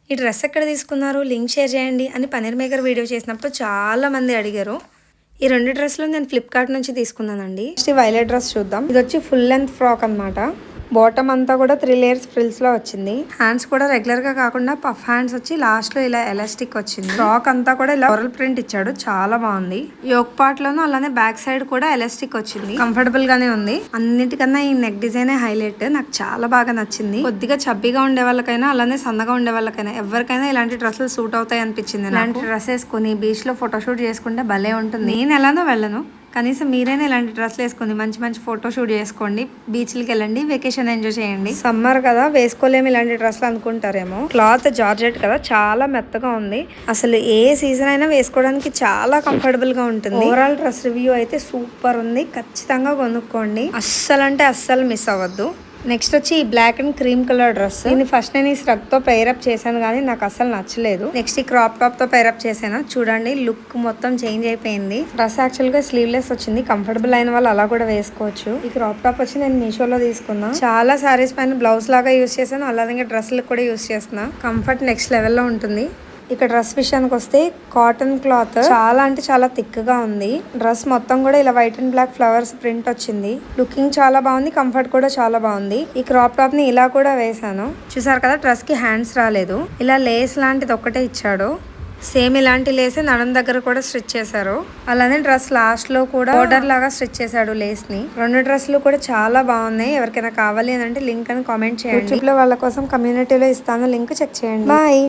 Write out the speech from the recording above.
ఈ డ్రెస్ ఎక్కడ తీసుకున్నారు, లింక్ షేర్ చేయండి అని పన్నీర్ మేకర్ వీడియో చేసినప్పుడు చాలా మంది అడిగారు. ఈ 2 డ్రెస్సులు నేను ఫ్లిప్కార్ట్ నుంచి తీసుకున్నానండి. నెక్స్ట్ ఈ వైలెట్ డ్రెస్ చూద్దాం. ఇది వచ్చి ఫుల్ లెంత్ ఫ్రాక్ అనమాట. బాటమ్ అంతా కూడా 3 లేయర్స్ ఫ్రిల్స్ లో వచ్చింది. హ్యాండ్స్ కూడా రెగ్యులర్ గా కాకుండా పఫ్ హ్యాండ్స్ వచ్చి లాస్ట్ లో ఇలా ఎలాస్టిక్ వచ్చింది. ఫ్రాక్ అంతా కూడా ఇలా ఫ్లోరల్ ప్రింట్ ఇచ్చాడు, చాలా బాగుంది. యోక్ పార్ట్ లోను అలానే బ్యాక్ సైడ్ కూడా ఎలాస్టిక్ వచ్చింది. కంఫర్టబుల్ గానే ఉంది. అన్నిటికన్నా ఈ నెక్ డిజైన్ హైలైట్, నాకు చాలా బాగా నచ్చింది. కొద్దిగా చబ్బీగా ఉండే వాళ్ళకైనా అలానే సన్నగా ఉండే వాళ్ళకైనా ఎవరికైనా ఇలాంటి డ్రెస్సులు సూట్ అవుతాయి అనిపించింది. ఇలాంటి డ్రెస్ వేసుకుని బీచ్ లో ఫోటోషూట్ చేసుకుంటే భలే ఉంటుంది. నేను ఎలానో వెళ్ళను, కనీసం మీరైనా ఇలాంటి డ్రెస్లు వేసుకుని మంచి మంచి ఫోటో షూట్ చేసుకోండి, బీచ్లకి వెళ్ళండి, వెకేషన్ ఎంజాయ్ చేయండి. సమ్మర్ కదా వేసుకోలేము ఇలాంటి డ్రెస్లు అనుకుంటారేమో. క్లాత్ జార్జెట్ కదా, చాలా మెత్తగా ఉంది. అసలు ఏ సీజన్ అయినా వేసుకోవడానికి చాలా కంఫర్టబుల్ గా ఉంటుంది. ఓవరాల్ డ్రెస్ రివ్యూ అయితే సూపర్ ఉంది, ఖచ్చితంగా కొనుక్కోండి, అస్సలు అంటే అస్సలు మిస్ అవ్వద్దు. నెక్స్ట్ వచ్చి ఈ black and cream colour dress. దీన్ని ఫస్ట్ నేను ఈ స్ట్రక్ తో పైరప్ చేశాను కానీ నాకు అసలు నచ్చలేదు. నెక్స్ట్ ఈ క్రాప్ టాప్ తో పైరప్ చేశాను. చూడండి లుక్ మొత్తం చేంజ్ అయిపోయింది. డ్రెస్ యాక్చువల్ గా స్లీవ్లెస్ వచ్చింది, కంఫర్టబుల్ అయిన వాళ్ళు అలా కూడా వేసుకోవచ్చు. ఈ క్రాప్ టాప్ వచ్చి నేను మీషోలో తీసుకున్నా. చాలా సారీస్ పైన బ్లౌజ్ లాగా యూస్ చేశాను, అలాగే డ్రెస్లకు కూడా యూస్ చేస్తున్నా. కంఫర్ట్ నెక్స్ట్ లెవెల్లో ఉంటుంది. ఇక డ్రెస్ విషయానికి వస్తే కాటన్ క్లాత్ చాలా అంటే చాలా థిక్ గా ఉంది. డ్రెస్ మొత్తం కూడా ఇలా white and black flowers print వచ్చింది. లుకింగ్ చాలా బాగుంది, కంఫర్ట్ కూడా చాలా బాగుంది. ఈ క్రాప్ టాప్ ని ఇలా కూడా వేసాను. చూసారు కదా, డ్రెస్ కి హ్యాండ్స్ రాలేదు, ఇలా లేస్ లాంటిది ఒక్కటే ఇచ్చాడు. సేమ్ ఇలాంటి లేసే నడుం దగ్గర కూడా స్టిచ్ చేశారు. అలానే డ్రెస్ లాస్ట్ లో కూడా బోర్డర్ లాగా స్టిచ్ చేశాడు లేస్ ని. 2 డ్రెస్సులు కూడా చాలా బాగున్నాయి. ఎవరికైనా కావాలి అని అంటే లింక్ అని కామెంట్ చేయండి. యూట్యూబ్ లో వాళ్ళ కోసం కమ్యూనిటీలో ఇస్తాను, లింక్ చెక్ చేయండి. బాయ్.